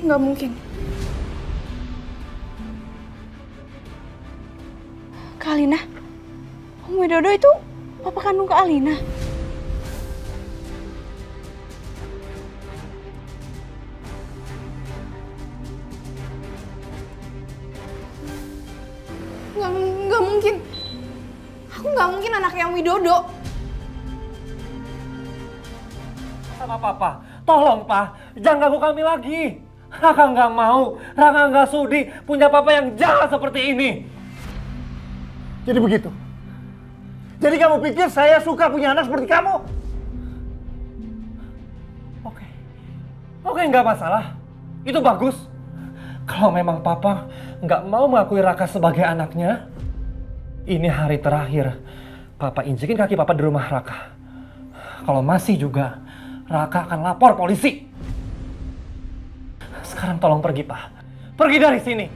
Nggak mungkin. Kak Alina? Om Widodo itu papa kandung Kak Alina? Nggak mungkin. Aku nggak mungkin anaknya Om Widodo. Sama papa, tolong pak, jangan ganggu kami lagi. Raka nggak mau, Raka nggak sudi punya papa yang jahat seperti ini. Jadi begitu? Jadi kamu pikir saya suka punya anak seperti kamu? Oke, nggak masalah. Itu bagus. Kalau memang papa nggak mau mengakui Raka sebagai anaknya, ini hari terakhir papa injekin kaki papa di rumah Raka. Kalau masih juga, Raka akan lapor polisi. Sekarang tolong pergi, Pak. Pergi dari sini.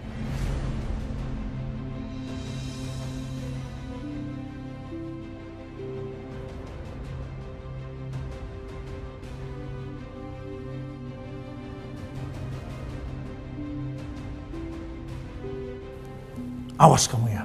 Awas kamu ya.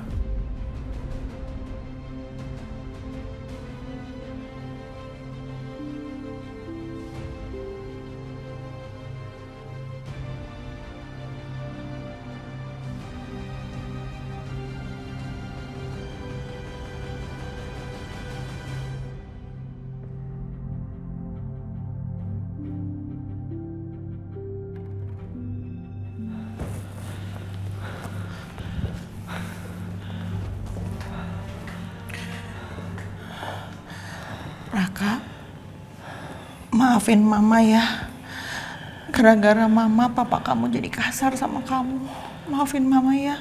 Raka, maafin mama ya. Gara-gara mama, papa kamu jadi kasar sama kamu. Maafin mama ya.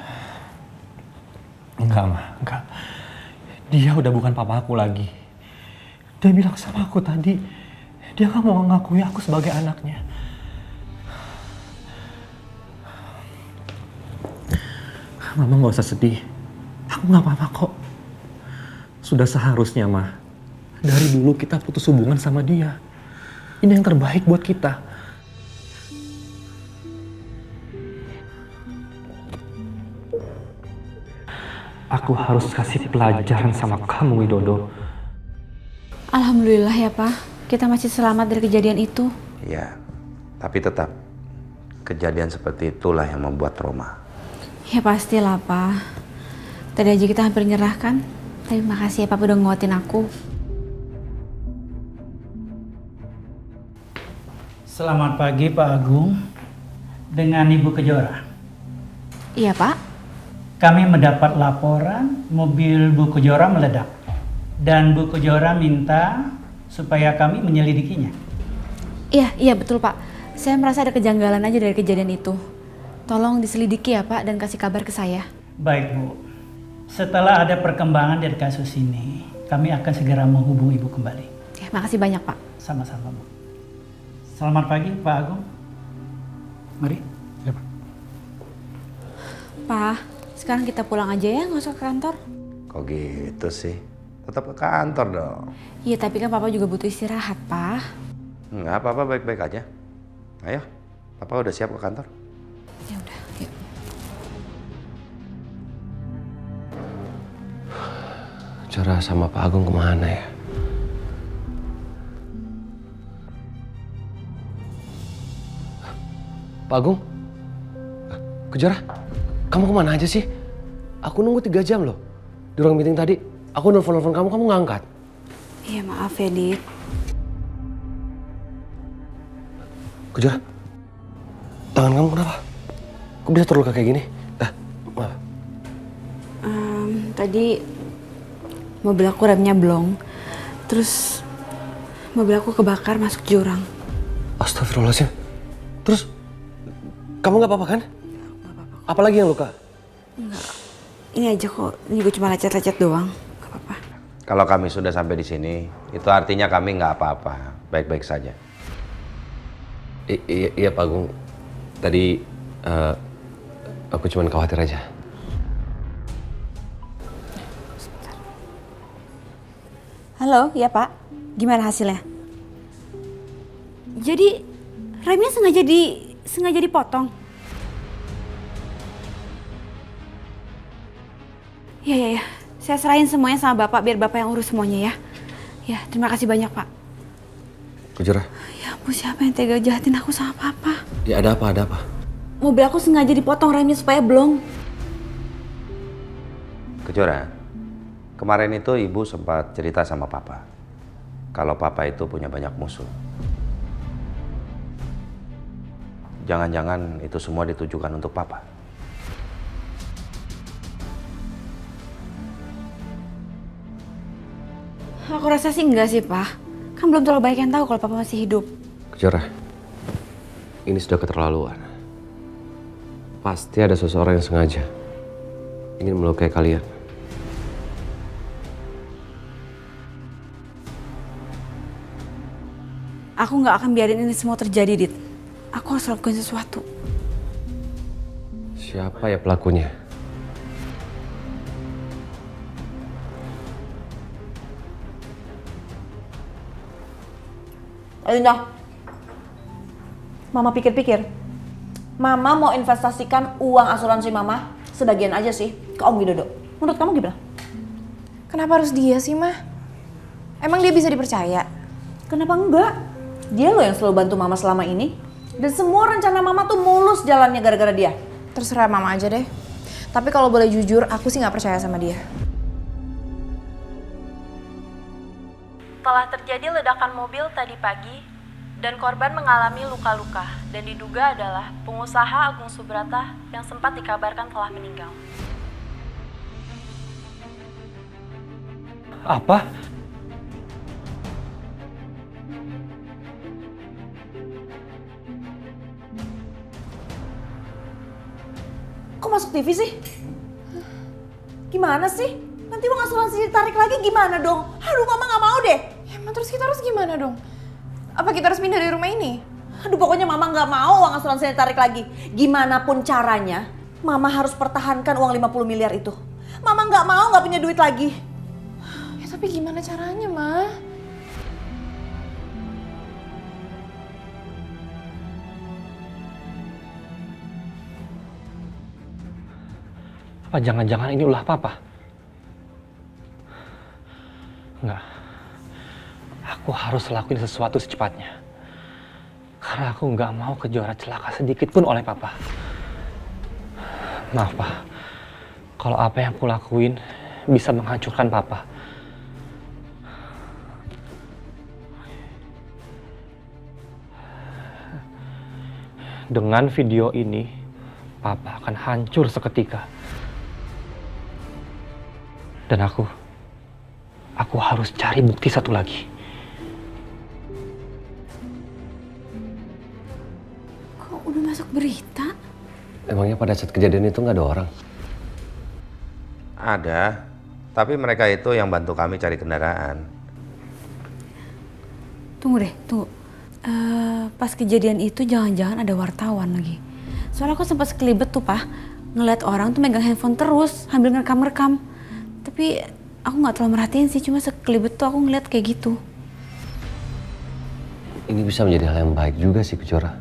Enggak, Ma. Enggak. Dia udah bukan papa aku lagi. Dia bilang sama aku tadi, dia nggak mau mengakui aku sebagai anaknya. Mama nggak usah sedih. Aku nggak apa-apa kok. Sudah seharusnya, Ma. Dari dulu kita putus hubungan sama dia. Ini yang terbaik buat kita. Aku harus kasih pelajaran sama kamu, Widodo. Alhamdulillah ya, Pak. Kita masih selamat dari kejadian itu. Ya, tapi tetap kejadian seperti itulah yang membuat trauma. Ya pastilah, Pak. Tadi aja kita hampir nyerah kan. Terima kasih ya, Pak, udah nguatin aku. Selamat pagi Pak Agung, dengan Ibu Kejora. Iya Pak. Kami mendapat laporan mobil Bu Kejora meledak. Dan Bu Kejora minta supaya kami menyelidikinya. Iya betul Pak. Saya merasa ada kejanggalan aja dari kejadian itu. Tolong diselidiki ya Pak dan kasih kabar ke saya. Baik Bu, setelah ada perkembangan dari kasus ini, kami akan segera menghubungi Ibu kembali. Ya, makasih banyak Pak. Sama-sama Bu. Selamat pagi Pak Agung. Mari. Ya, Pak. Pak, sekarang kita pulang aja ya, nggak usah ke kantor. Kok gitu sih? Tetap ke kantor dong. Iya, tapi kan Papa juga butuh istirahat, Pak. Nggak apa-apa, baik-baik aja. Ayo, Papa udah siap ke kantor. Ya udah, yuk. Cara sama Pak Agung kemana ya? Pak Agung? Kejora, kamu kemana aja sih? Aku nunggu 3 jam loh. Di ruang meeting tadi, aku nelfon kamu nggak angkat. Iya maaf ya, Dit. Kejora, tangan kamu kenapa? Kok bisa terluka kayak gini? Maaf. Tadi mobil aku remnya blong. Terus mobil aku kebakar masuk jurang. Astagfirullahaladzim. Terus, kamu nggak apa-apa kan? Nggak apa-apa. Apalagi yang luka? Enggak. Ini aja kok. Ini gue cuma lecet-lecet doang. Nggak apa-apa. Kalau kami sudah sampai di sini, itu artinya kami nggak apa-apa, baik-baik saja. Iya Pak Agung. Tadi aku cuma khawatir aja. Halo, ya Pak. Gimana hasilnya? Jadi remnya sengaja sengaja dipotong? Ya. Saya serahin semuanya sama Bapak biar Bapak yang urus semuanya ya. Ya, terima kasih banyak Pak. Kejora. Ya ampun, siapa yang tega jahatin aku sama Papa? Ya ada apa? Mobil aku sengaja dipotong remnya supaya blong. Kejora, kemarin itu ibu sempat cerita sama papa kalau papa itu punya banyak musuh. Jangan-jangan itu semua ditujukan untuk papa. Aku rasa sih enggak sih, Pak. Kan belum terlalu banyak yang tahu kalau Papa masih hidup. Kejora, ini sudah keterlaluan. Pasti ada seseorang yang sengaja ingin melukai kalian. Aku nggak akan biarin ini semua terjadi, Dit. Aku harus lakukan sesuatu. Siapa ya pelakunya? Alinda, Mama pikir-pikir, Mama mau investasikan uang asuransi Mama sebagian aja sih ke Om Widodo. Menurut kamu gimana? Kenapa harus dia sih, Mah? Emang dia bisa dipercaya? Kenapa enggak? Dia loh yang selalu bantu Mama selama ini. Dan semua rencana Mama tuh mulus jalannya gara-gara dia. Terserah Mama aja deh. Tapi kalau boleh jujur, aku sih nggak percaya sama dia. Telah terjadi ledakan mobil tadi pagi dan korban mengalami luka-luka dan diduga adalah pengusaha Agung Subrata yang sempat dikabarkan telah meninggal. Apa? Kok masuk TV sih? Gimana sih? Nanti uang asuransi ditarik lagi gimana dong? Aduh, Mama nggak mau deh. Ya, emang terus kita harus gimana dong? Apa kita harus pindah dari rumah ini? Aduh, pokoknya Mama nggak mau uang asuransi ditarik lagi. Gimana pun caranya, Mama harus pertahankan uang 50 miliar itu. Mama nggak mau nggak punya duit lagi. Ya tapi gimana caranya, Ma? Apa jangan-jangan ini ulah papa? Enggak. Aku harus lakuin sesuatu secepatnya. Karena aku nggak mau Kejora celaka sedikit pun oleh papa. Maaf, Pak. Kalau apa yang aku lakuin bisa menghancurkan papa. Dengan video ini, papa akan hancur seketika. Dan aku harus cari bukti satu lagi. Kok udah masuk berita? Emangnya pada saat kejadian itu nggak ada orang? Ada, tapi mereka itu yang bantu kami cari kendaraan. Tunggu deh, tunggu. Pas kejadian itu jangan-jangan ada wartawan lagi. Soalnya aku sempat sekelibet tuh, Pak. Ngeliat orang tuh megang handphone terus, sambil ngerekam-rekam. Tapi aku nggak terlalu merhatiin sih, cuma sekelibet tuh aku ngeliat kayak gitu. Ini bisa menjadi hal yang baik juga sih, Kejora.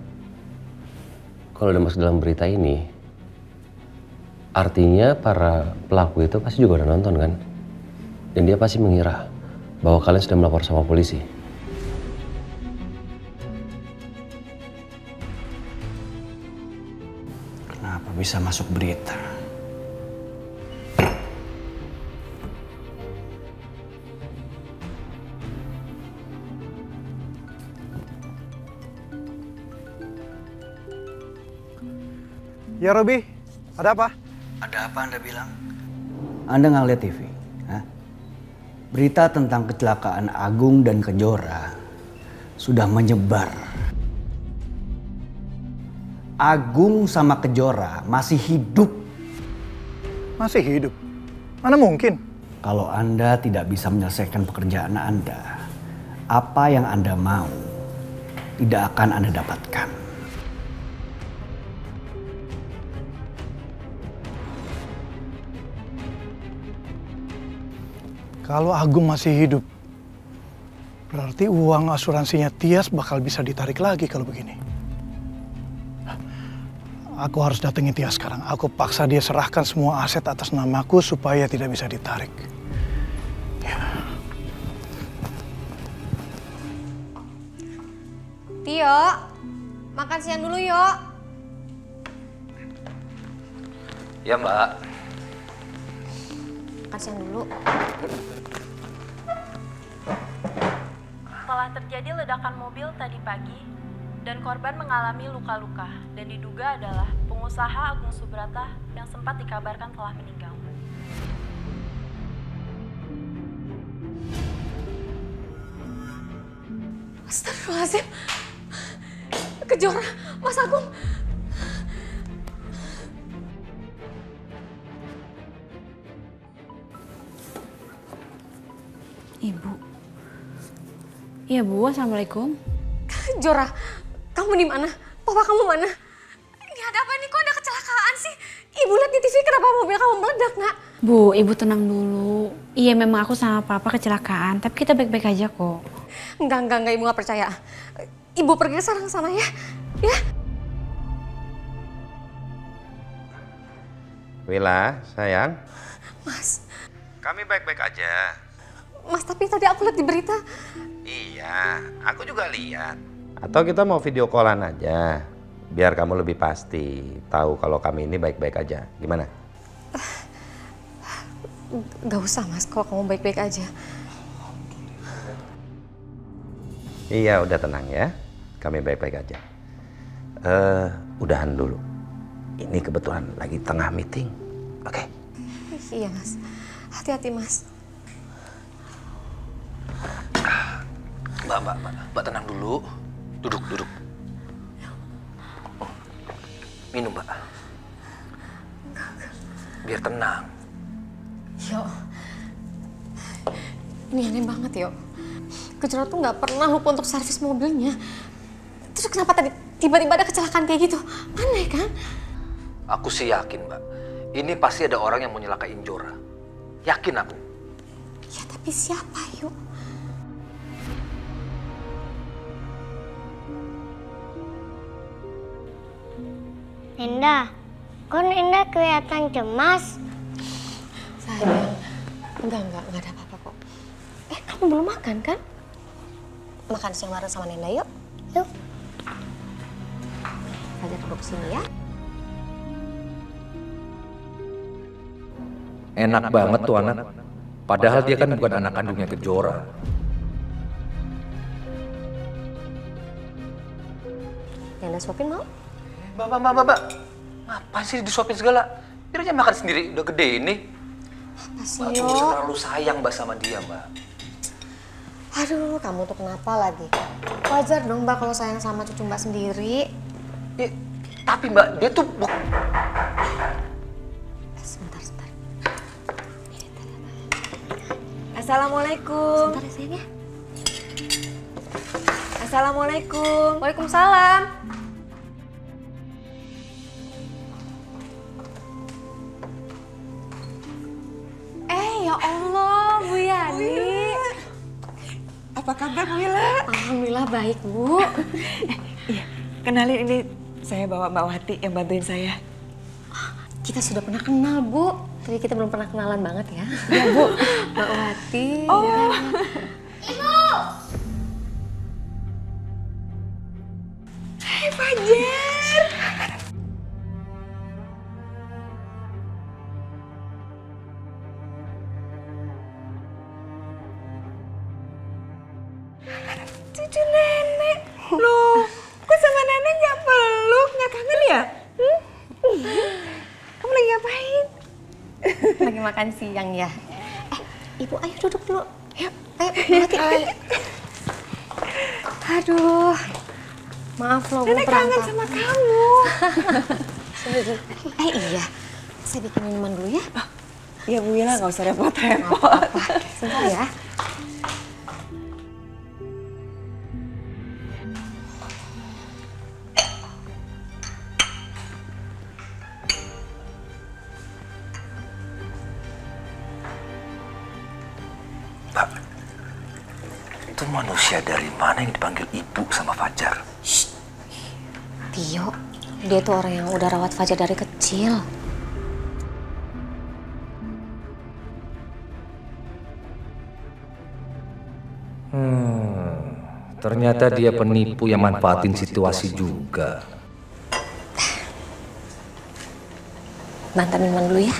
Kalau udah masuk dalam berita ini, artinya para pelaku itu pasti juga udah nonton kan? Dan dia pasti mengira bahwa kalian sudah melapor sama polisi. Kenapa bisa masuk berita? Ya Robi, ada apa? Ada apa Anda bilang? Anda nggak lihat TV? Hah? Berita tentang kecelakaan Agung dan Kejora sudah menyebar. Agung sama Kejora masih hidup. Masih hidup? Mana mungkin? Kalau Anda tidak bisa menyelesaikan pekerjaan Anda, apa yang Anda mau tidak akan Anda dapatkan. Kalau Agung masih hidup, berarti uang asuransinya Tias bakal bisa ditarik lagi kalau begini. Aku harus datengin Tia sekarang. Aku paksa dia serahkan semua aset atas namaku supaya tidak bisa ditarik. Ya. Tio, makan siang dulu yuk. Ya Mbak. Makan siang dulu. Telah terjadi ledakan mobil tadi pagi dan korban mengalami luka-luka dan diduga adalah pengusaha Agung Subrata yang sempat dikabarkan telah meninggal. Astagfirullahaladzim. Kejora, Mas Agung. Ibu. Iya Bu, Assalamualaikum. Jora, kamu di mana? Papa kamu mana? Ini ada apa nih? Kok ada kecelakaan sih? Ibu lihat di TV kenapa mobil kamu meledak, Nak? Bu, Ibu tenang dulu. Iya memang aku sama Papa kecelakaan, tapi kita baik-baik aja kok. Enggak, Ibu nggak percaya. Ibu pergi ke sana ya. Ya. Wila, sayang. Mas. Kami baik-baik aja. Mas, tapi tadi aku lihat di berita. Iya, aku juga lihat. Atau kita mau video callan aja, biar kamu lebih pasti tahu kalau kami ini baik-baik aja. Gimana? Gak usah Mas, kalau kamu baik-baik aja. Iya, udah tenang ya. Kami baik-baik aja. Udahan dulu. Ini kebetulan lagi tengah meeting. Oke? Iya Mas, hati-hati Mas. Mbak tenang dulu. Duduk. Minum, Mbak. Biar tenang. Yo, ini aneh banget yo. Kejora tuh nggak pernah lupa untuk servis mobilnya. Terus kenapa tadi tiba-tiba ada kecelakaan kayak gitu? Aneh kan? Aku sih yakin, Mbak. Ini pasti ada orang yang mau nyelakain Jora. Yakin aku. Ya tapi siapa yuk? Nenda, kok Nenda kelihatan cemas? Sayang, enggak ada apa-apa kok. Kamu belum makan kan? Makan siang bareng sama Nenda yuk. Yuk. Fajar duduk sini ya. Enak banget tuh anak. Padahal dia kan bukan anak kandungnya Kejora. Nenda suapin mau? Mbak. Ngapain sih disuapin segala? Biar aja makan sendiri, udah gede ini. Apa sih, Mbak cuma terlalu sayang Mbak sama dia, Mbak. Aduh, kamu tuh kenapa lagi? Wajar dong Mbak kalau sayang sama cucu Mbak sendiri. Tapi Mbak, dia tuh... Sebentar. Assalamualaikum. Sebentar ya sayang ya. Assalamualaikum. Waalaikumsalam. Ya Allah, Bu Yani. Apa kabar Bu Wila? Alhamdulillah baik Bu. Iya, kenalin ini saya bawa Mbak Wati yang bantuin saya. Kita sudah pernah kenal Bu. Tapi kita belum pernah kenalan banget ya. Iya Bu. Mbak Wati. Oh. Ya. Ibu. Hai Fajar. Cucu nenek. Loh, kok sama nenek nggak peluk? Nggak kangen ya? Kamu lagi ngapain? Lagi makan siang ya. Ibu ayo duduk dulu. Yuk. Ayo, ayo. Aduh. Maaf loh, nenek kangen sama kamu. Iya. Saya bikin minuman dulu ya. Iya Bu Wila, nggak usah repot-repot. Sebentar ya. Itu manusia dari mana yang dipanggil Ibu sama Fajar? Shh. Tio, Dia tuh orang yang udah rawat Fajar dari kecil. Ternyata dia penipu yang manfaatin situasi juga. Mantan minuman dulu ya.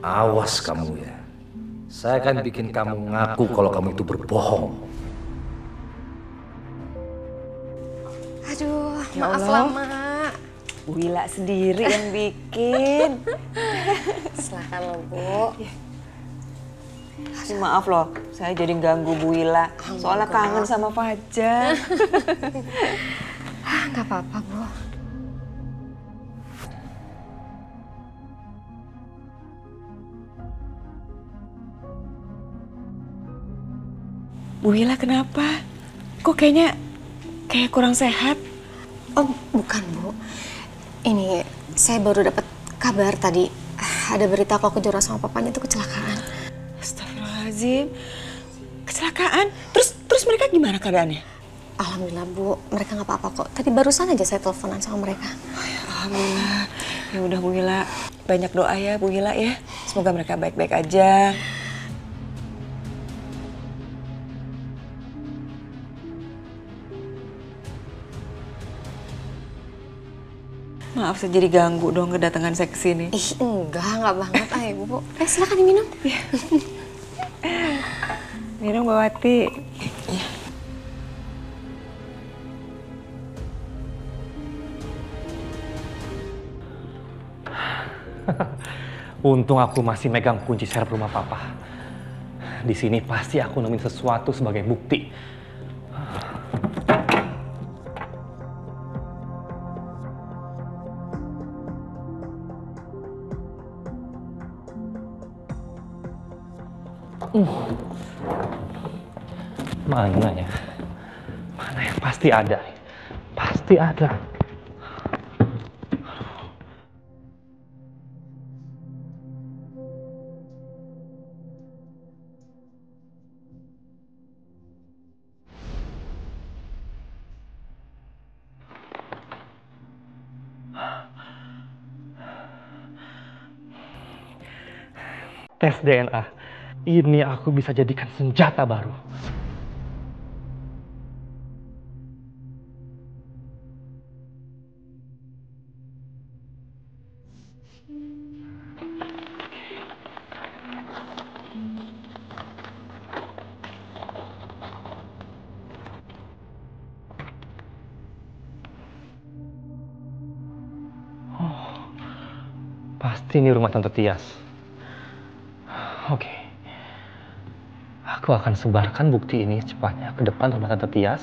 Awas kamu ya. Saya akan bikin kamu ngaku kalau kamu itu berbohong. Aduh, Ya maaf Allah. lama. Bu Wila sendiri yang bikin. Silakan loh, Bu. Maaf loh, saya jadi ganggu Bu Wila. Soalnya kangen sama Fajar. Nggak apa-apa, Bu. Bu Wila kenapa? Kok kayaknya kayak kurang sehat? Oh, bukan, Bu. Ini saya baru dapat kabar tadi. Ada berita kalau Kejora sama papanya itu kecelakaan. Astagfirullahaladzim. Kecelakaan? Terus mereka gimana keadaannya? Alhamdulillah, Bu. Mereka nggak apa-apa kok. Tadi barusan aja saya teleponan sama mereka. Alhamdulillah. Ya udah Bu Wila, banyak doa ya Bu Wila ya. Semoga mereka baik-baik aja. Maaf saya jadi ganggu dong kedatangan saya ke sini. Ih, enggak banget. Ayo, Bu. Silakan diminum. Minum Mbak Wati. Iya. Untung aku masih megang kunci serep rumah papa. Di sini pasti aku nemuin sesuatu sebagai bukti. Mana ya? Mana ya? Pasti ada. Pasti ada. Tes DNA. Ini aku bisa jadikan senjata baru. Pasti ini rumah Tante Tias. Oke. Aku akan sebarkan bukti ini secepatnya ke depan rumah Tante Tias.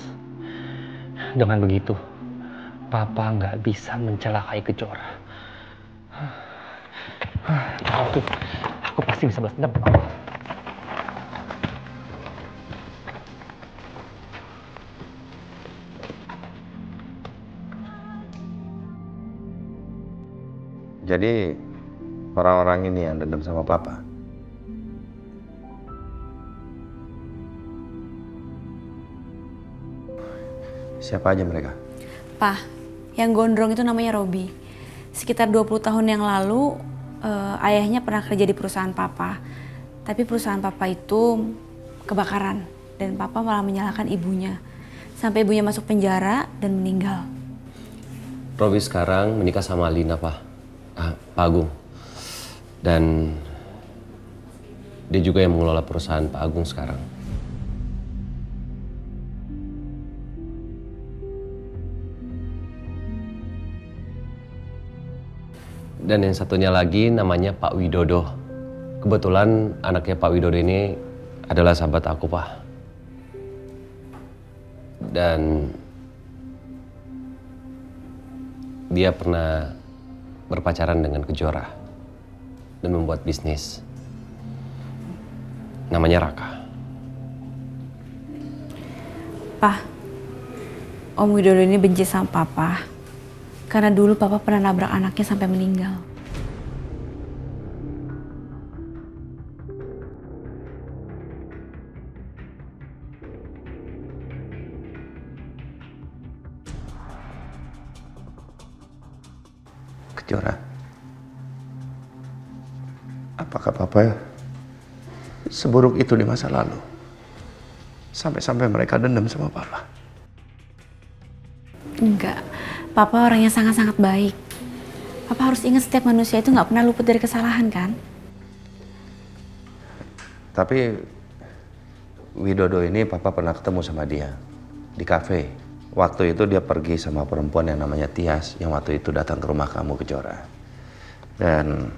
Dengan begitu, Papa nggak bisa mencelakai Kejora. Aku pasti bisa balas dendam. Jadi orang-orang ini yang dendam sama Papa. Siapa aja mereka? Pak, yang gondrong itu namanya Robi. Sekitar 20 tahun yang lalu, ayahnya pernah kerja di perusahaan Papa. Tapi perusahaan Papa itu kebakaran. Dan Papa malah menyalahkan ibunya. Sampai ibunya masuk penjara dan meninggal. Robi sekarang menikah sama Alina, Pak Agung. Dan dia juga yang mengelola perusahaan Pak Agung sekarang. Dan yang satunya lagi namanya Pak Widodo. Kebetulan anaknya Pak Widodo ini adalah sahabat aku, Pak. Dan dia pernah berpacaran dengan Kejora dan membuat bisnis. Namanya Raka. Pak, Om Widodo ini benci sama Papa. Karena dulu Papa pernah nabrak anaknya sampai meninggal. Kejora, apakah Papa seburuk itu di masa lalu? Sampai-sampai mereka dendam sama Papa? Enggak, Papa orang yang sangat-sangat baik. Papa harus ingat setiap manusia itu nggak pernah luput dari kesalahan kan? Tapi Widodo ini Papa pernah ketemu sama dia di kafe. Waktu itu dia pergi sama perempuan yang namanya Tias yang waktu itu datang ke rumah kamu, Kejora. Dan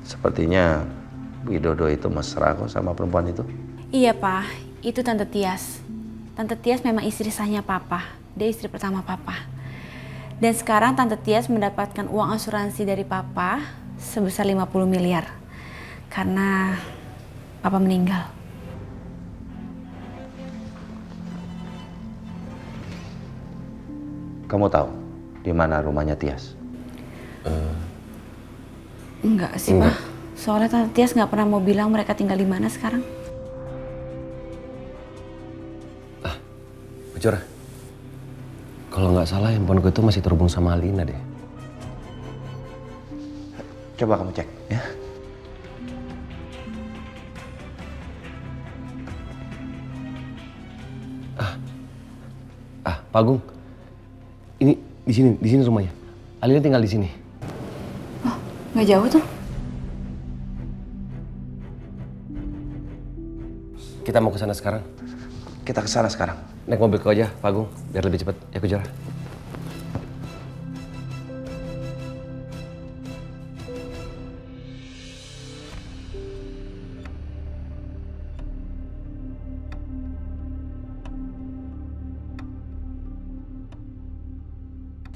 sepertinya Widodo itu mesra kok sama perempuan itu. Iya, Pak. Itu Tante Tias. Tante Tias memang istri sahnya Papa. Dia istri pertama Papa. Dan sekarang Tante Tias mendapatkan uang asuransi dari Papa sebesar 50 miliar. Karena Papa meninggal. Kamu tahu di mana rumahnya Tias? Enggak sih, Pak. Soalnya Tante Tias nggak pernah mau bilang mereka tinggal di mana sekarang. Kejora, kalau nggak salah handphoneku itu masih terhubung sama Alina deh. Coba kamu cek, ya. Pak Agung, ini di sini rumahnya. Alina tinggal di sini. Oh, nggak jauh tuh. Kita mau ke sana sekarang. Kita ke sana sekarang. Naik mobilku aja, Pak Agung, biar lebih cepat. Ya, Kejora.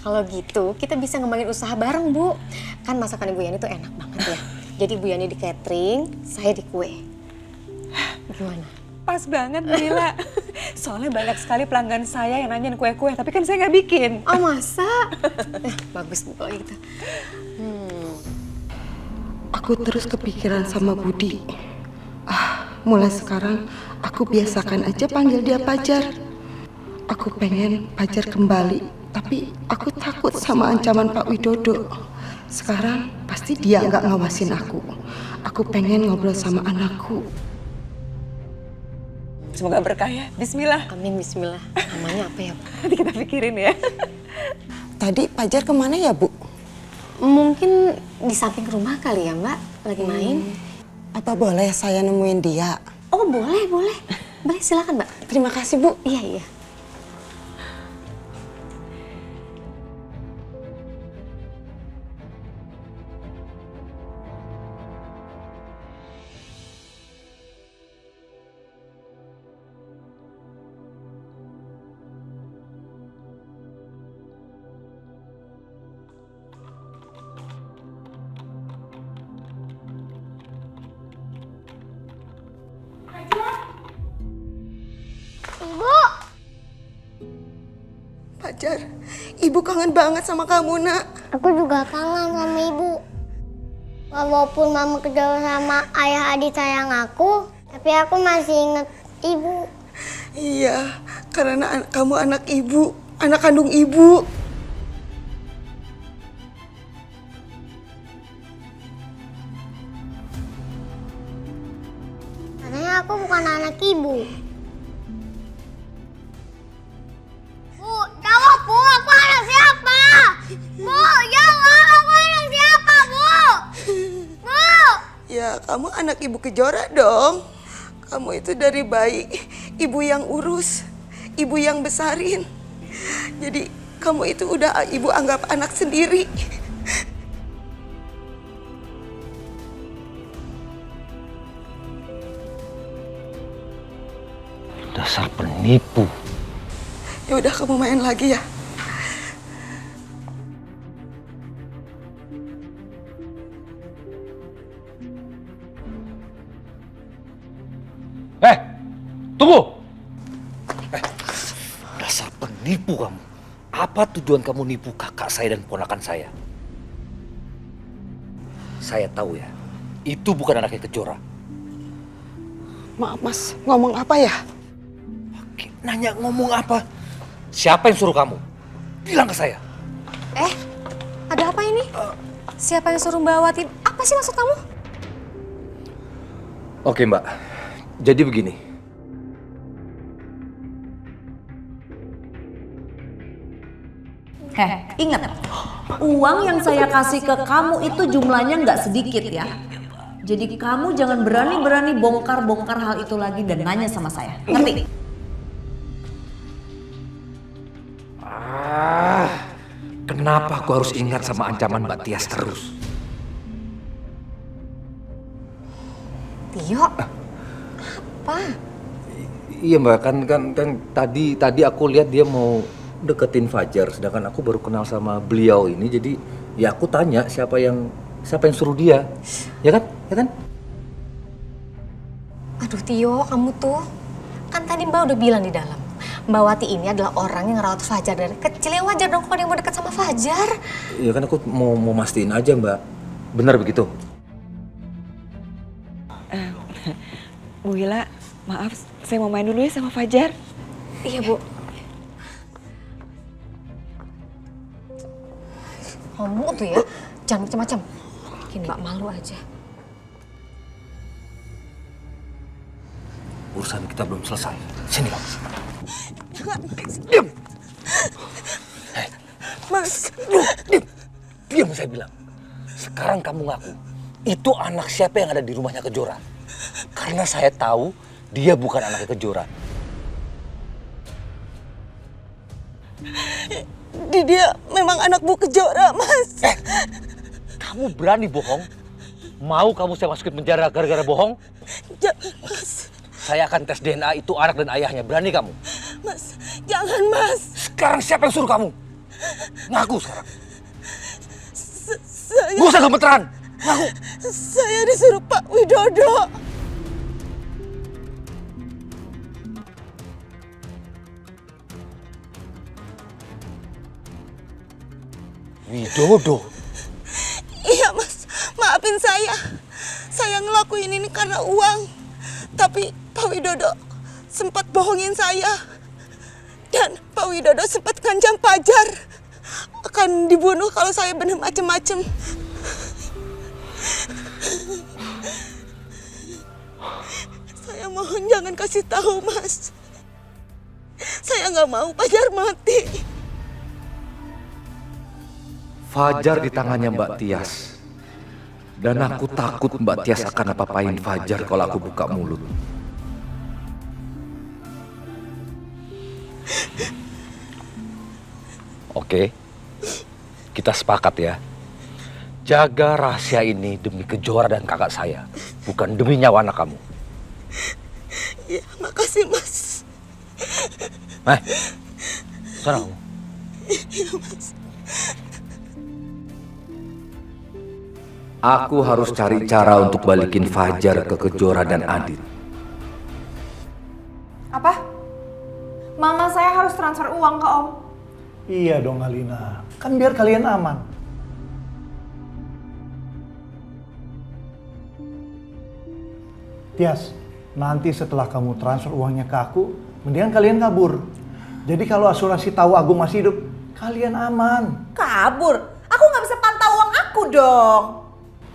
Kalau gitu, kita bisa ngembangin usaha bareng, Bu. Kan masakan Ibu Yani tuh enak banget ya. Jadi Ibu Yani di catering, saya di kue. Gimana? Pas banget, Mila. Soalnya banyak sekali pelanggan saya yang nanyain kue-kue, tapi kan saya nggak bikin. Oh, masa? Bagus, Bu, kalau gitu. Aku terus kepikiran sama Budi. Mulai sekarang aku biasakan aja panggil dia Pajar. Aku pengen Pajar kembali, tapi aku takut sama ancaman Pak Widodo. Sekarang pasti dia nggak ngawasin aku. Aku pengen ngobrol sama anakku. Semoga berkah ya. Bismillah. Amin, bismillah. Namanya apa ya, Bu? Nanti kita pikirin ya. Tadi Pajar kemana ya, Bu? Mungkin di samping rumah kali ya, Mbak. Lagi main. Apa boleh saya nemuin dia? Oh, boleh, boleh. Boleh, silakan, Mbak. Terima kasih, Bu. Iya, iya. Ibu! Pajar, Ibu kangen banget sama kamu, Nak. Aku juga kangen sama Ibu. Walaupun Mama kejauhan sama ayah adik sayang aku, tapi aku masih inget Ibu. Iya, karena kamu anak Ibu, anak kandung Ibu. Katanya aku bukan anak Ibu. Bu, jawab Bu, aku anak siapa? Bu, jawab, aku anak siapa, Bu? Bu! Ya, kamu anak Ibu Kejora dong. Kamu itu dari bayi, Ibu yang urus, Ibu yang besarin. Jadi, kamu itu udah Ibu anggap anak sendiri. Dasar penipu. Ya udah, kamu main lagi ya. Tunggu! Dasar penipu kamu. Apa tujuan kamu nipu kakak saya dan ponakan saya? Saya tahu ya, itu bukan anaknya Kejora. Maaf Mas, ngomong apa ya? Nanya ngomong apa? Siapa yang suruh kamu? Bilang ke saya. Ada apa ini? Siapa yang suruh Mbak Wati? Apa sih maksud kamu? Oke Mbak, jadi begini. Ingat, uang yang saya kasih ke kamu itu jumlahnya nggak sedikit ya. Jadi kamu jangan berani-berani bongkar-bongkar hal itu lagi dan nanya sama saya. Ngerti? Kenapa aku harus ingat sama ancaman Mbak Tias terus? Tio, apa? Iya Mbak, kan tadi aku lihat dia mau deketin Fajar, sedangkan aku baru kenal sama beliau ini, jadi ya aku tanya siapa yang suruh dia, ya kan? Aduh Tio, kamu tuh kan tadi Mbak udah bilang di dalam, Mbak Wati ini adalah orang yang ngerawat Fajar dari kecil, ya wajar dong kalau dia mau deket sama Fajar. Iya kan aku mau mastiin aja Mbak, benar begitu? Bu Wila, maaf, saya mau main dulu ya sama Fajar. Iya Bu. Kamu tuh ya, jangan macam-macam. Bikin Mbak malu aja. Urusan kita belum selesai. Sini Bang. Diam! Mas. Diam saya bilang. Sekarang kamu ngaku, itu anak siapa yang ada di rumahnya Kejora? Karena saya tahu dia bukan anaknya Kejora. Dia memang anak Bu Kejora, Mas. Kamu berani bohong? Mau kamu saya masukin penjara gara-gara bohong? Jangan, Mas. Saya akan tes DNA itu anak dan ayahnya. Berani kamu? Mas, jangan, Mas. Sekarang siapa yang suruh kamu? Ngaku sekarang. Saya... Gak usah gemeteran. Ngaku. Saya disuruh Pak Widodo. Widodo? Iya Mas, maafin saya. Saya ngelakuin ini karena uang. Tapi Pak Widodo sempat bohongin saya. Dan Pak Widodo sempat ngancam Fajar akan dibunuh kalau saya benar macem-macem. Saya mohon jangan kasih tahu Mas. Saya nggak mau Fajar mati. Fajar di tangannya Mbak Tias. Dan aku takut Mbak Tias akan apa-apain Fajar kalau aku buka mulut. Oke, kita sepakat ya. Jaga rahasia ini demi Kejora dan kakak saya, bukan demi nyawa anak kamu. Ya, makasih Mas. Sana kamu. Iya Mas. Aku harus cari cara untuk balikin Fajar ke Kejora dan Adit. Apa? Mama saya harus transfer uang ke Om. Iya dong Alina, kan biar kalian aman. Tias, nanti setelah kamu transfer uangnya ke aku, mendingan kalian kabur. Jadi kalau asuransi tahu Agung masih hidup, kalian aman. Kabur? Aku nggak bisa pantau uang aku dong.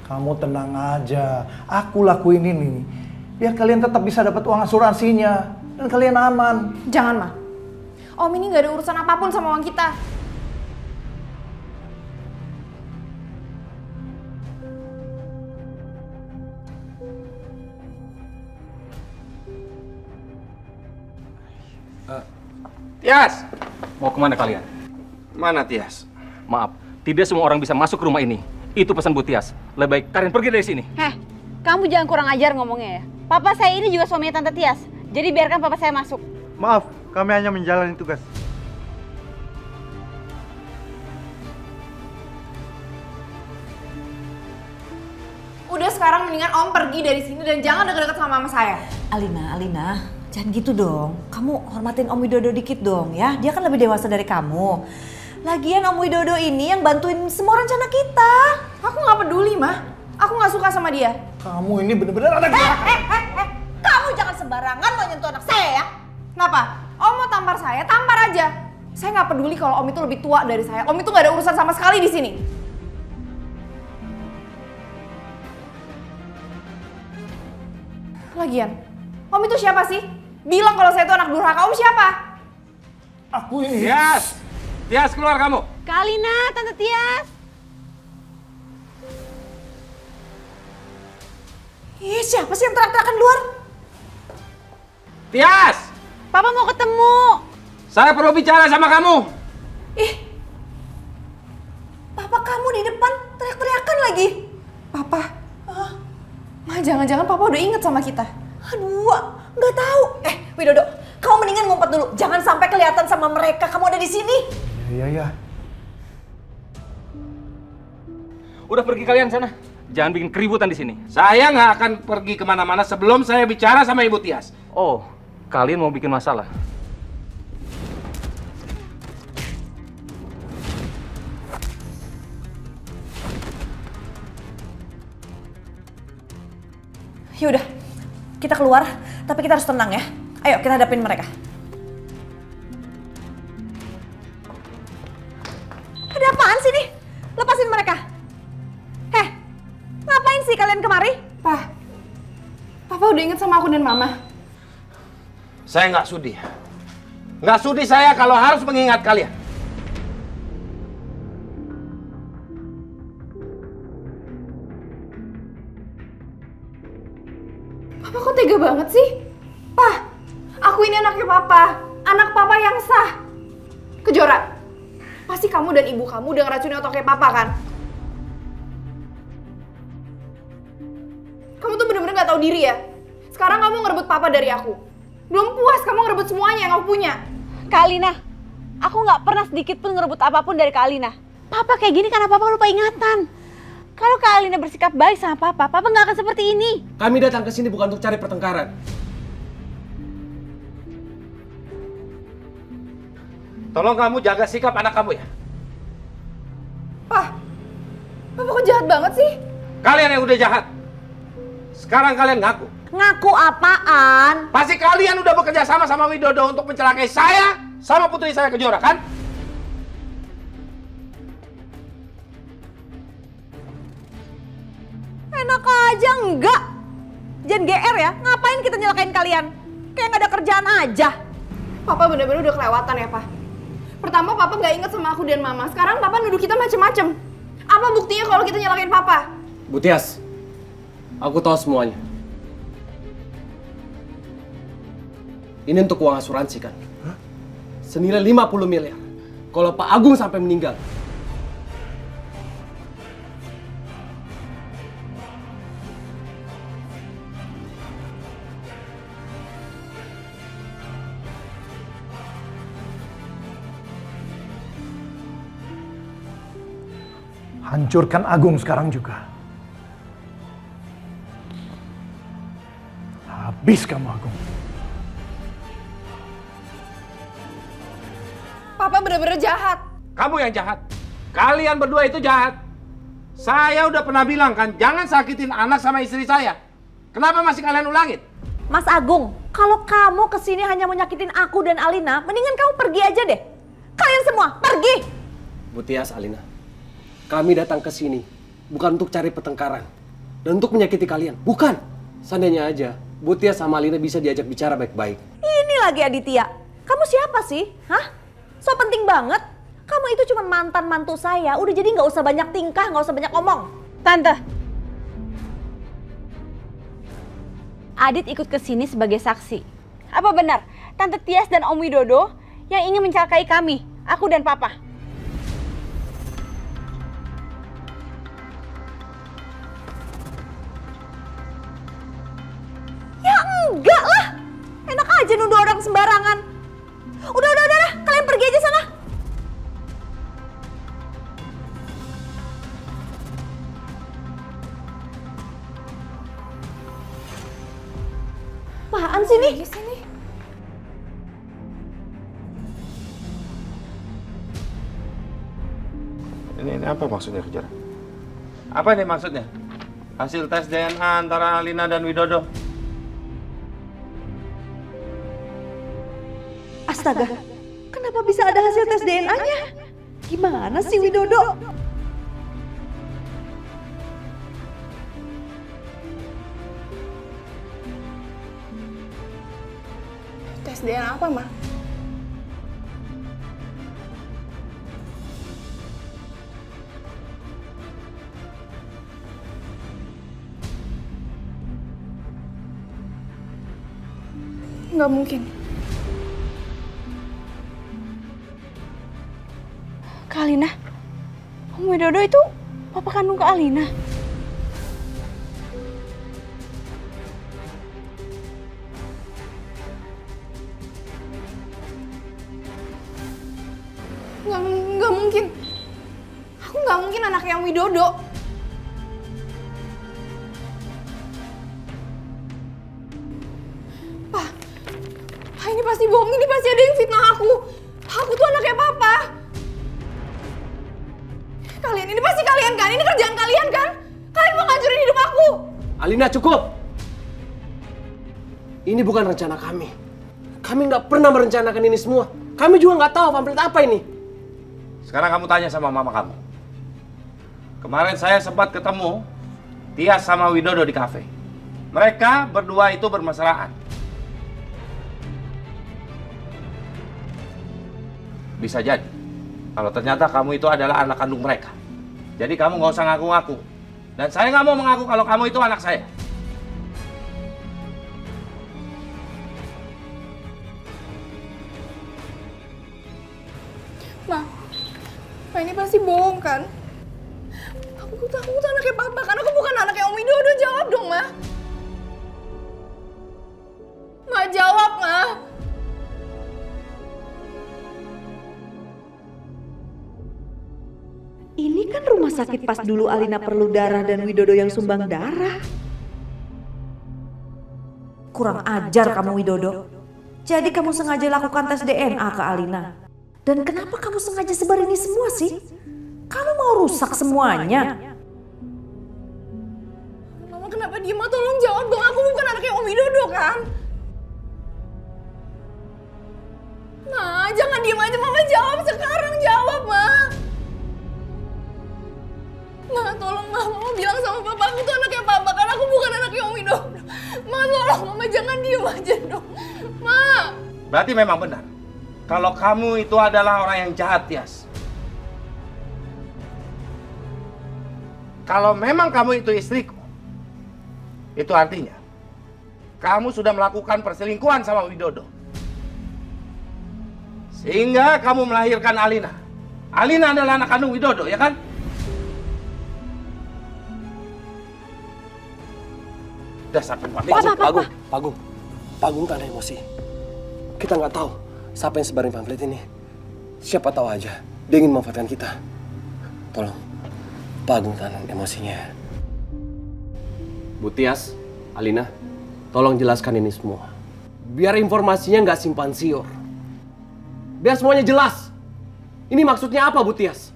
Kamu tenang aja, aku lakuin ini nih. Biar kalian tetap bisa dapat uang asuransinya. Dan kalian aman. Jangan, Ma. Om ini nggak ada urusan apapun sama uang kita. Tias! Mau kemana kalian? Mana Tias? Maaf, tidak semua orang bisa masuk ke rumah ini. Itu pesan Bu Tias. Lebih baik kalian pergi dari sini. Kamu jangan kurang ajar ngomongnya ya. Papa saya ini juga suaminya Tante Tias. Jadi biarkan papa saya masuk. Maaf, kami hanya menjalani tugas. Udah sekarang mendingan Om pergi dari sini dan jangan deket-deket sama mama saya. Alina, jangan gitu dong. Kamu hormatin Om Widodo dikit dong ya. Dia kan lebih dewasa dari kamu. Lagian Om Widodo ini yang bantuin semua rencana kita. Aku nggak peduli, Mah. Aku nggak suka sama dia. Kamu ini bener-bener anak Kamu jangan sembarangan mau nyentuh anak saya ya. Kenapa? Om mau tampar saya, tampar aja. Saya nggak peduli kalau Om itu lebih tua dari saya. Om itu nggak ada urusan sama sekali di sini. Lagian, Om itu siapa sih? Bilang kalau saya itu anak durhaka. Om siapa? Aku ini. Tias! Tias, keluar kamu! Kak Alina, Tante Tias. Ih, siapa sih yang teriak-teriakan luar? Tias! Papa mau ketemu. Saya perlu bicara sama kamu. Ih, papa kamu di depan teriak-teriakan lagi. Papa. Ma, jangan-jangan Papa udah inget sama kita. Aduh, nggak tahu. Widodo, kamu mendingan ngumpet dulu. Jangan sampai kelihatan sama mereka kamu ada di sini. Iya. Udah pergi kalian sana. Jangan bikin keributan di sini. Saya nggak akan pergi kemana-mana sebelum saya bicara sama Ibu Tias. Oh, kalian mau bikin masalah? Yaudah, kita keluar. Tapi kita harus tenang ya. Ayo, kita hadapin mereka. Ada apaan sih nih? Lepasin mereka. Ngapain sih kalian kemari? Papa udah inget sama aku dan Mama. Saya nggak sudi. Nggak sudi saya kalau harus mengingat kalian. Papa kok tega banget sih? Aku ini anaknya Papa. Anak Papa yang sah. Kejora, pasti kamu dan ibu kamu udah ngeracunin otaknya Papa kan? Kamu tuh bener-bener gak tahu diri ya? Sekarang kamu ngerebut Papa dari aku. Belum puas kamu ngerebut semuanya yang aku punya. Kak Alina, aku nggak pernah sedikit pun ngerebut apapun dari Kak Alina. Papa kayak gini karena Papa lupa ingatan. Kalau Kak Alina bersikap baik sama Papa, Papa nggak akan seperti ini. Kami datang ke sini bukan untuk cari pertengkaran. Tolong kamu jaga sikap anak kamu ya. Papa kok jahat banget sih? Kalian yang udah jahat. Sekarang kalian ngaku. Ngaku apaan? Pasti kalian udah bekerja sama Widodo untuk mencelakai saya sama putri saya Kejora, kan? Enak aja enggak? Jangan GR ya, ngapain kita nyelakain kalian? Kayak gak ada kerjaan aja. Papa bener-bener udah kelewatan ya, Pak. Pertama Papa gak inget sama aku dan Mama, sekarang Papa nuduh kita macem-macem. Apa buktinya kalau kita nyelakain Papa? Bu Tias, aku tahu semuanya. Ini untuk uang asuransi kan? Senilai 50 miliar. Kalau Pak Agung sampai meninggal. Hancurkan Agung sekarang juga. Habis kamu, Agung. Papa bener-bener jahat. Kamu yang jahat. Kalian berdua itu jahat. Saya udah pernah bilang kan, jangan sakitin anak sama istri saya. Kenapa masih kalian ulangin? Mas Agung, kalau kamu kesini hanya mau nyakitin aku dan Alina, mendingan kamu pergi aja deh. Kalian semua, pergi! Bu Tias, Alina, kami datang ke sini bukan untuk cari pertengkaran dan untuk menyakiti kalian. Bukan. Seandainya aja, Bu Tias sama Alina bisa diajak bicara baik-baik. Ini lagi Aditya. Kamu siapa sih? Hah? So penting banget. Kamu itu cuma mantan mantu saya. Udah jadi nggak usah banyak tingkah, nggak usah banyak omong. Tante, Adit ikut ke sini sebagai saksi. Apa benar Tante Tias dan Om Widodo yang ingin mencelakai kami, aku dan Papa? Ya enggak lah. Enak aja nuduh orang sembarangan. Udah, kalian pergi aja sana. Apaan sih nih? Ini apa maksudnya, Kejora? Apa ini maksudnya? Hasil tes DNA antara Alina dan Widodo. Astaga, kenapa bisa ada hasil tes DNA-nya? Gimana sih Widodo? Tes DNA apa, Ma? Nggak mungkin. Kak Alina? Om Widodo itu papa kandung Kak Alina? Nggak mungkin. Aku nggak mungkin anaknya Om Widodo. Pak, ini pasti bohong. Ini pasti ada yang fitnah aku. Aku tuh anaknya papa. Kalian, ini pasti kalian kan? Ini kerjaan kalian kan? Kalian mau ngancurin hidup aku. Alina, cukup! Ini bukan rencana kami. Kami nggak pernah merencanakan ini semua. Kami juga nggak tahu pamflet apa ini. Sekarang kamu tanya sama mama kamu. Kemarin saya sempat ketemu Tias sama Widodo di kafe. Mereka berdua itu bermesraan. Bisa jadi kalau ternyata kamu itu adalah anak kandung mereka. Jadi kamu nggak usah ngaku-ngaku. Dan saya nggak mau mengaku kalau kamu itu anak saya. Ma, ini pasti bohong kan? Aku tuh anaknya papa kan? Aku bukan anaknya Om Widodo. Jawab dong, Ma. Ma, jawab, Ma. Ini kan rumah sakit pas dulu Alina perlu darah dan Widodo yang sumbang darah. Kurang ajar kamu, Widodo. Jadi kamu sengaja lakukan tes DNA ke Alina. Dan kenapa kamu sengaja sebar ini semua sih? Kamu mau rusak semuanya. Mama kenapa diem? Tolong jawab dong. Aku bukan anaknya Om Widodo kan? Ma, jangan diem aja. Mama jawab sekarang. Jawab, Ma. Ma, tolong Ma, Mama bilang sama papa aku tuh anaknya papa kan? Aku bukan anaknya Om Widodo. Ma, tolong Mama jangan diem aja dong. Ma. Berarti memang benar. Kalau kamu itu adalah orang yang jahat, Tias. Kalau memang kamu itu istriku, itu artinya kamu sudah melakukan perselingkuhan sama Widodo. Sehingga kamu melahirkan Alina. Alina adalah anak kandung Widodo, ya kan? Dasar pembantu. Pak Agung tak ada emosi. Kita nggak tahu siapa yang sebarin pamflet ini. Siapa tahu aja dia ingin memanfaatkan kita. Tolong, Pak Agung tahan emosinya. Bu Tias, Alina, tolong jelaskan ini semua. Biar informasinya nggak simpan siur. Biar semuanya jelas. Ini maksudnya apa, Bu Tias?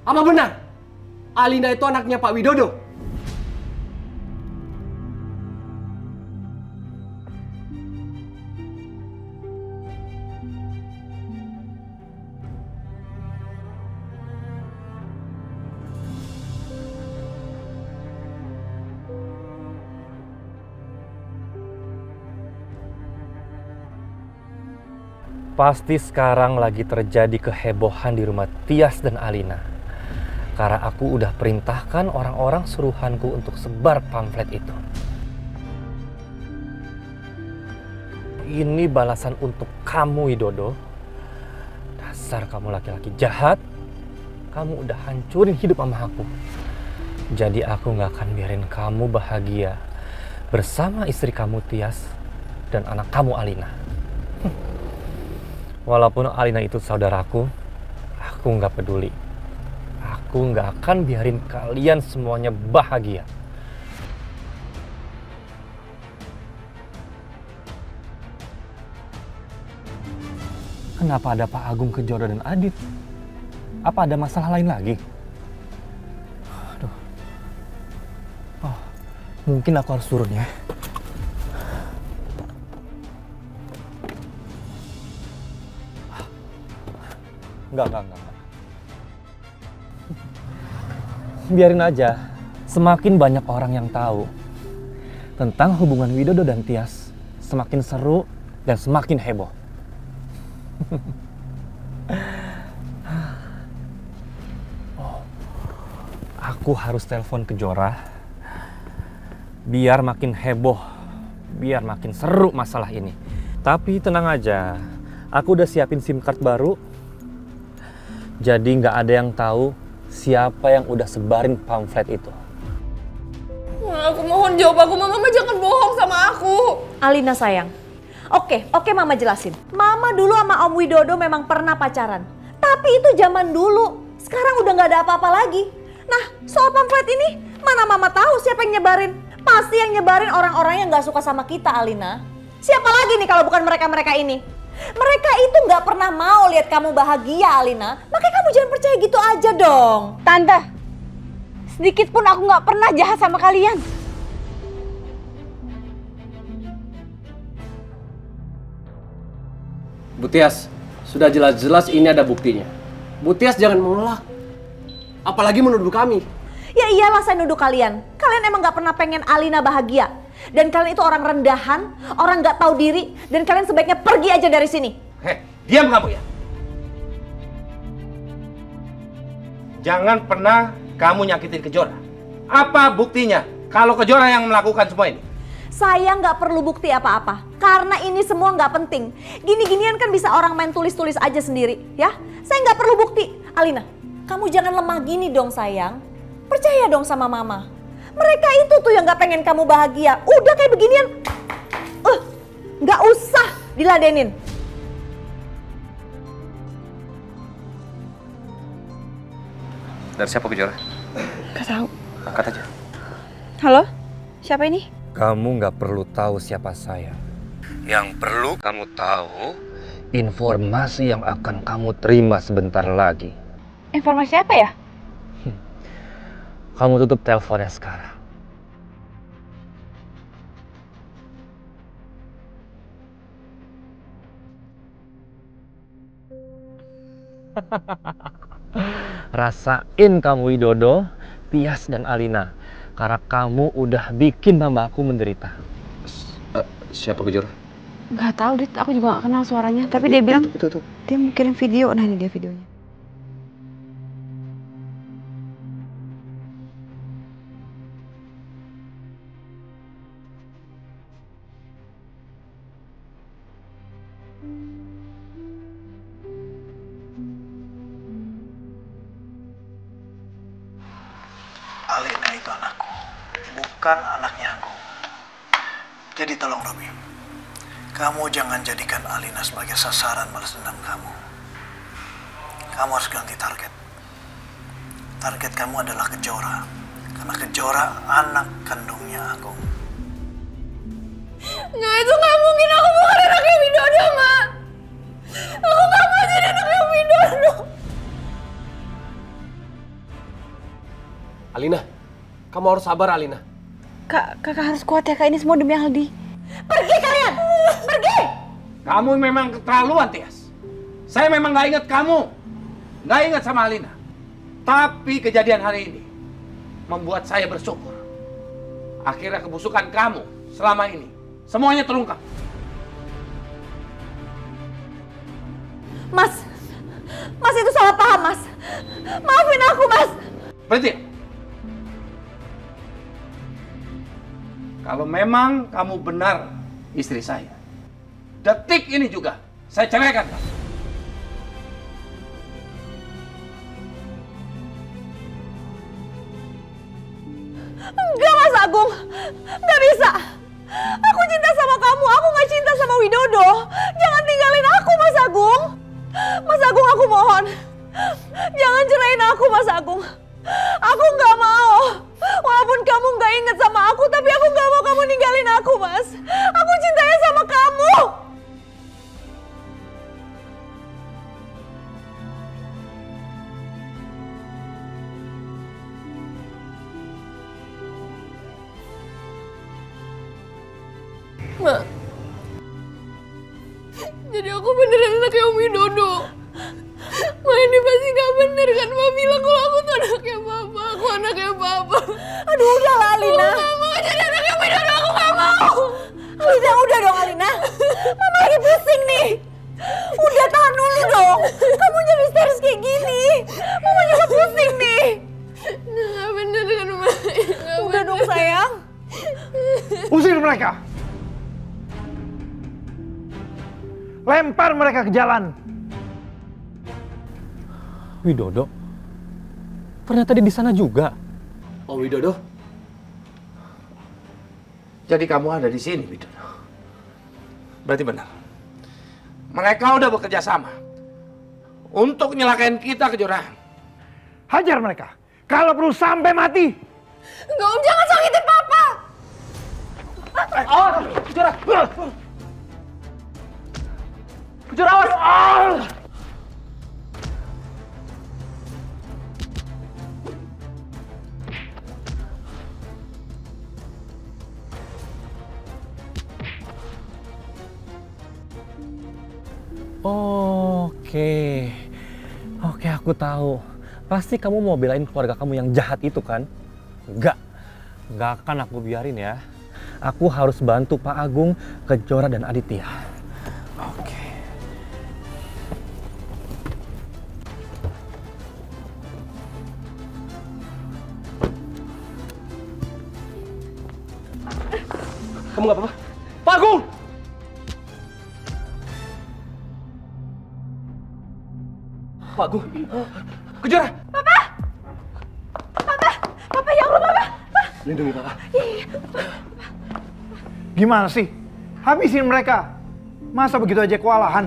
Apa benar Alina itu anaknya Pak Widodo? Pasti sekarang lagi terjadi kehebohan di rumah Tias dan Alina. Karena aku udah perintahkan orang-orang suruhanku untuk sebar pamflet itu. Ini balasan untuk kamu, Widodo. Dasar kamu laki-laki jahat. Kamu udah hancurin hidup mama aku. Jadi aku gak akan biarin kamu bahagia bersama istri kamu Tias dan anak kamu Alina. Walaupun Alina itu saudaraku, aku nggak peduli. Aku nggak akan biarin kalian semuanya bahagia. Kenapa ada Pak Agung Kejora dan Adit? Apa ada masalah lain lagi? Aduh. Oh, mungkin aku harus turun ya. Enggak. Biarin aja. Semakin banyak orang yang tahu tentang hubungan Widodo dan Tias, semakin seru dan semakin heboh. Oh, aku harus telepon Kejora biar makin heboh, biar makin seru masalah ini. Tapi tenang aja, aku udah siapin SIM card baru. Jadi nggak ada yang tahu siapa yang udah sebarin pamflet itu. Ma, aku mohon jawab aku, Mama jangan bohong sama aku. Alina sayang, oke Mama jelasin. Mama dulu sama Om Widodo memang pernah pacaran. Tapi itu zaman dulu, sekarang udah nggak ada apa-apa lagi. Nah, soal pamflet ini, mana Mama tahu siapa yang nyebarin? Pasti yang nyebarin orang-orang yang nggak suka sama kita, Alina. Siapa lagi nih kalau bukan mereka-mereka ini? Mereka itu nggak pernah mau lihat kamu bahagia, Alina. Makanya kamu jangan percaya gitu aja dong. Tante, sedikit pun aku nggak pernah jahat sama kalian. Bu Tias, sudah jelas-jelas ini ada buktinya. Bu Tias jangan menolak. Apalagi menuduh kami. Ya iyalah saya nuduh kalian. Kalian emang gak pernah pengen Alina bahagia. Dan kalian itu orang rendahan, orang gak tahu diri. Dan kalian sebaiknya pergi aja dari sini. Hei, diam kamu ya. Jangan pernah kamu nyakitin Kejora. Apa buktinya kalau Kejora yang melakukan semua ini? Saya gak perlu bukti apa-apa. Karena ini semua gak penting. Gini-ginian kan bisa orang main tulis-tulis aja sendiri. Ya, saya gak perlu bukti. Alina, kamu jangan lemah gini dong sayang. Percaya dong sama Mama. Mereka itu tuh yang gak pengen kamu bahagia. Udah kayak beginian, gak usah diladenin. Dari siapa Kejora? Gak tahu. Angkat aja. Halo, siapa ini? Kamu nggak perlu tahu siapa saya. Yang perlu kamu tahu informasi yang akan kamu terima sebentar lagi. Informasi apa ya? Kamu tutup teleponnya sekarang. Rasain kamu Widodo, Tias dan Alina. Karena kamu udah bikin mamaku menderita. Siapa Kejora? Gak tahu, Dit. Aku juga gak kenal suaranya. Tapi dia bilang dia mau kirim video. Nah, ini dia videonya. Alina itu anakku, bukan anaknya aku. Jadi tolong Robi, kamu jangan jadikan Alina sebagai sasaran balas dendam kamu. Kamu harus ganti target. Target kamu adalah Kejora, karena Kejora anak kandungnya Agung. Nggak, itu nggak mungkin. Aku bukan anaknya Widodo, Ma. Aku nggak mau jadi anaknya Widodo. Alina, kamu harus sabar, Alina. Kakak harus kuat ya, Kak. Ini semua demi Aldi. Pergi kalian! Pergi! Kamu memang keterlaluan, Tias. Saya memang nggak ingat kamu. Nggak ingat sama Alina. Tapi kejadian hari ini membuat saya bersyukur. Akhirnya kebusukan kamu selama ini semuanya terungkap. Mas itu salah paham, Mas. Maafin aku, Mas. Berhenti. Kalau memang kamu benar istri saya, detik ini juga saya ceraikan kamu. Enggak, Mas Agung. Enggak bisa. Aku cinta sama kamu. Aku gak cinta sama Widodo. Jangan tinggalin aku, Mas Agung. Mas Agung, aku mohon. Jangan cerain aku, Mas Agung. Aku gak mau. Walaupun kamu gak inget sama aku, tapi aku gak mau kamu ninggalin aku, Mas. Aku cintanya sama kamu. Ma, jadi aku beneran anaknya Om Widodo. Ma, ini pasti gak bener kan? Ma bilang kalau aku tuh anaknya Papa. Aku anaknya Papa. Aduh, udahlah Alina. Aku gak mau jadi anaknya Om Widodo. Aku gak mau. Alina, udah dong Alina. Mama lagi pusing nih. Udah tahan gitu dong. Kamu jadi histeris kayak gini. Mama juga pusing nih. Nggak bener kan, Ma. Udah dong sayang. Usir mereka. Lempar mereka ke jalan. Widodo, ternyata dia di sana juga. Oh Widodo, Jadi kamu ada di sini, Widodo. Berarti benar. Mereka udah bekerja sama untuk nyelakain kita, Kejora. Hajar mereka. Kalau perlu sampai mati. Enggak, Om, jangan sakitin Papa. Kejora. Kejora, awas. Oke, aku tahu. Pasti kamu mau belain keluarga kamu yang jahat itu kan? Enggak akan aku biarin ya. Aku harus bantu Pak Agung, Kejora, dan Aditya. Oke. Kamu nggak apa-apa? Pak Agung! Pak Agung, Kejora! Papa, ya Allah, Papa! Lindungi Papa. Gimana sih? Habisin mereka. Masa begitu aja kewalahan?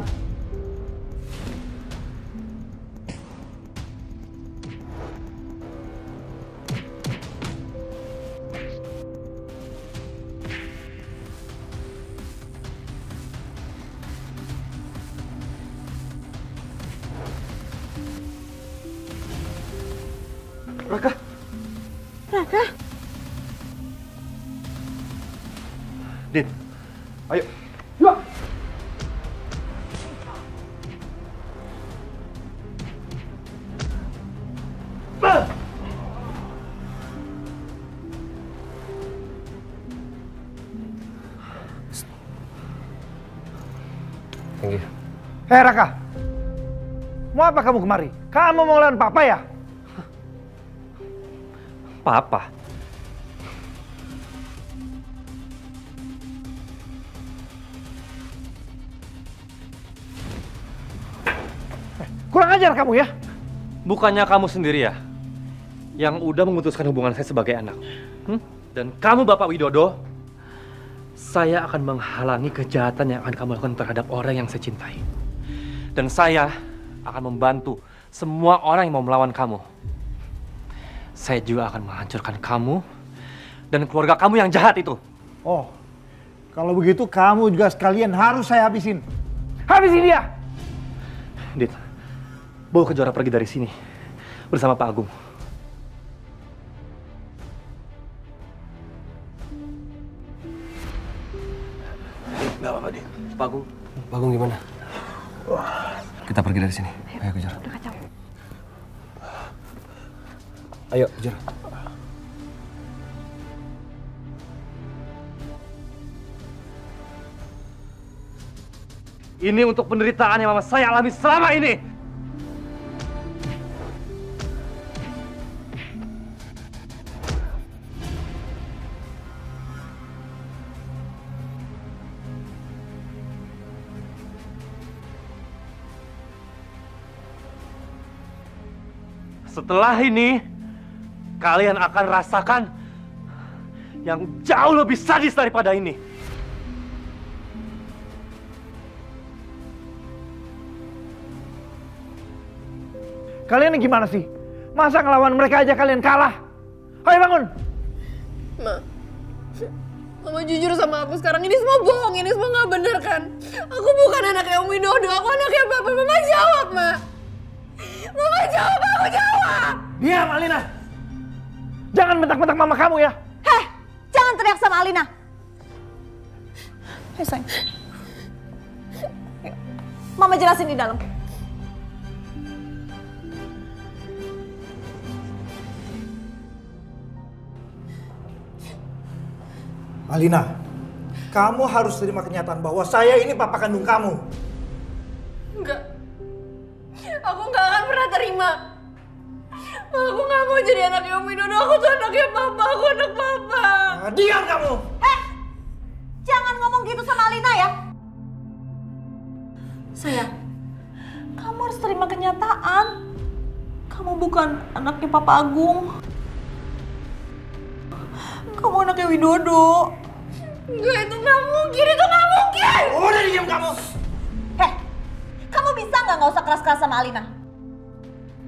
Raka. Din, ayo. Yuk. Thank you. Hei Raka, mau apa kamu kemari? Kamu mau ngelawan Papa ya? Papa? Kurang ajar kamu ya? Bukannya kamu sendiri ya yang udah memutuskan hubungan saya sebagai anak? Dan kamu Bapak Widodo, saya akan menghalangi kejahatan yang akan kamu lakukan terhadap orang yang saya cintai. Dan saya akan membantu semua orang yang mau melawan kamu. Saya juga akan menghancurkan kamu dan keluarga kamu yang jahat itu. Oh, kalau begitu kamu juga sekalian harus saya habisin. Habisin dia! Dit, bawa Kejora pergi dari sini bersama Pak Agung. Nggak apa-apa, Dit. Pak Agung gimana? Kita pergi dari sini. Ayo, Kejora. Udah kacau. Ayo, Kejora. Ini untuk penderitaan yang mama saya alami selama ini. Setelah ini, kalian akan rasakan yang jauh lebih sadis daripada ini. Kalian ini gimana sih? Masa ngelawan mereka aja kalian kalah? Ayo bangun! Mama jujur sama aku sekarang, ini semua bohong, ini semua nggak bener kan? Aku bukan anaknya Om Widodo, aku anaknya Papa. Mama jawab, Ma. Mama jawab, aku jawab! Diam, Alina! Jangan bentak-bentak mama kamu ya! Heh, jangan teriak sama Alina. Hei sayang. Mama jelasin di dalam. Alina, kamu harus terima kenyataan bahwa saya ini papa kandung kamu. Enggak. Aku nggak akan pernah terima. Aku nggak mau jadi anaknya Om Widodo. Aku tuh anaknya Papa. Aku anak Papa. Diam kamu. Jangan ngomong gitu sama Alina ya. Sayang, kamu harus terima kenyataan. Kamu bukan anaknya Papa Agung. Kamu anaknya Widodo. Enggak, itu nggak mungkin. Itu nggak mungkin. Udah diam kamu. Kamu bisa nggak usah keras-keras sama Alina?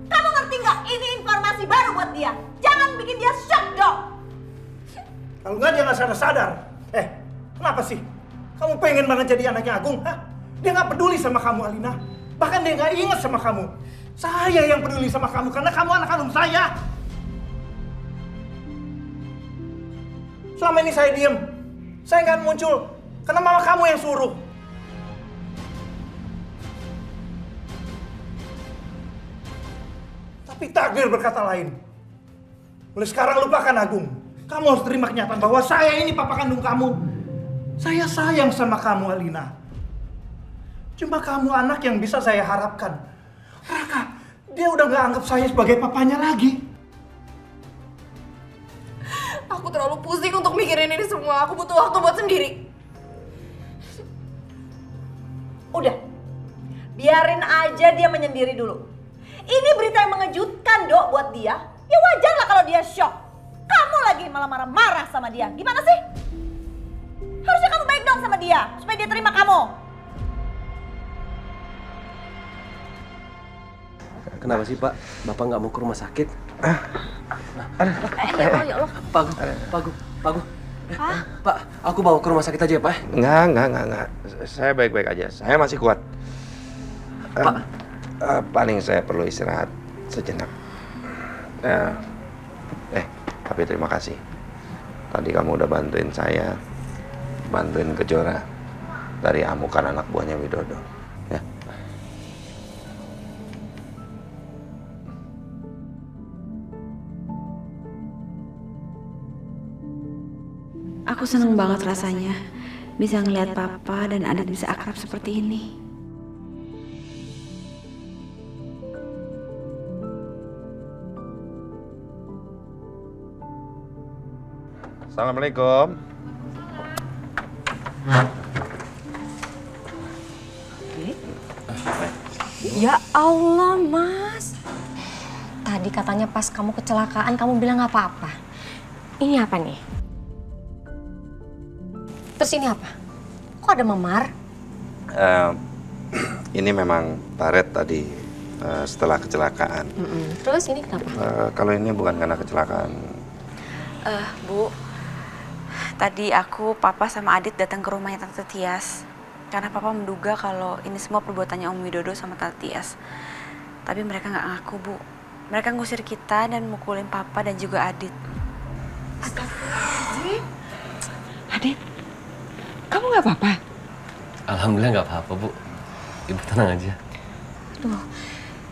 Kamu ngerti nggak? Ini informasi baru buat dia. Jangan bikin dia shock dong. Kalau nggak dia nggak sadar-sadar. Kenapa sih? Kamu pengen banget jadi anaknya Agung? Hah? Dia nggak peduli sama kamu, Alina. Bahkan dia nggak ingat sama kamu. Saya yang peduli sama kamu karena kamu anak kandung saya. Selama ini saya diem. Saya nggak muncul karena mama kamu yang suruh. Tapi takdir berkata lain. Mulai sekarang lupakan Agung. Kamu harus terima kenyataan bahwa saya ini papa kandung kamu. Saya sayang sama kamu, Alina. Cuma kamu anak yang bisa saya harapkan. Raka, dia udah gak anggap saya sebagai papanya lagi. Aku terlalu pusing untuk mikirin ini semua. Aku butuh waktu buat sendiri. Udah, biarin aja dia menyendiri dulu. Ini berita yang mengejutkan, Dok, buat dia. Ya wajar lah kalau dia shock. Kamu lagi malah marah-marah sama dia. Gimana sih? Harusnya kamu baik dong sama dia, supaya dia terima kamu. Kenapa sih, Pak? Bapak nggak mau ke rumah sakit? Ya Allah. Pak, Pak, aku bawa ke rumah sakit aja ya, Pak? Enggak. Saya baik-baik aja. Saya masih kuat. Pak. Paling saya perlu istirahat sejenak. Tapi terima kasih. Tadi kamu udah bantuin saya, bantuin Kejora dari amukan anak buahnya Widodo. Ya. Aku seneng banget rasanya bisa ngelihat Papa dan Adit bisa akrab seperti ini. Assalamualaikum. Ya Allah, Mas. Tadi katanya pas kamu kecelakaan, kamu bilang nggak apa-apa. Ini apa nih? Terus ini apa? Kok ada memar? Ini memang Paret tadi setelah kecelakaan. Terus ini kenapa? Kalau ini bukan karena kecelakaan. Bu, tadi aku, Papa sama Adit datang ke rumahnya Tante Tias. Karena Papa menduga kalau ini semua perbuatannya Om Widodo sama Tante Tias. Tapi mereka nggak ngaku, Bu. Mereka ngusir kita dan mukulin Papa dan juga Adit. Astagfirullahaladzim. Adit, kamu nggak apa-apa? Alhamdulillah nggak apa-apa, Bu. Ibu tenang aja. Duh,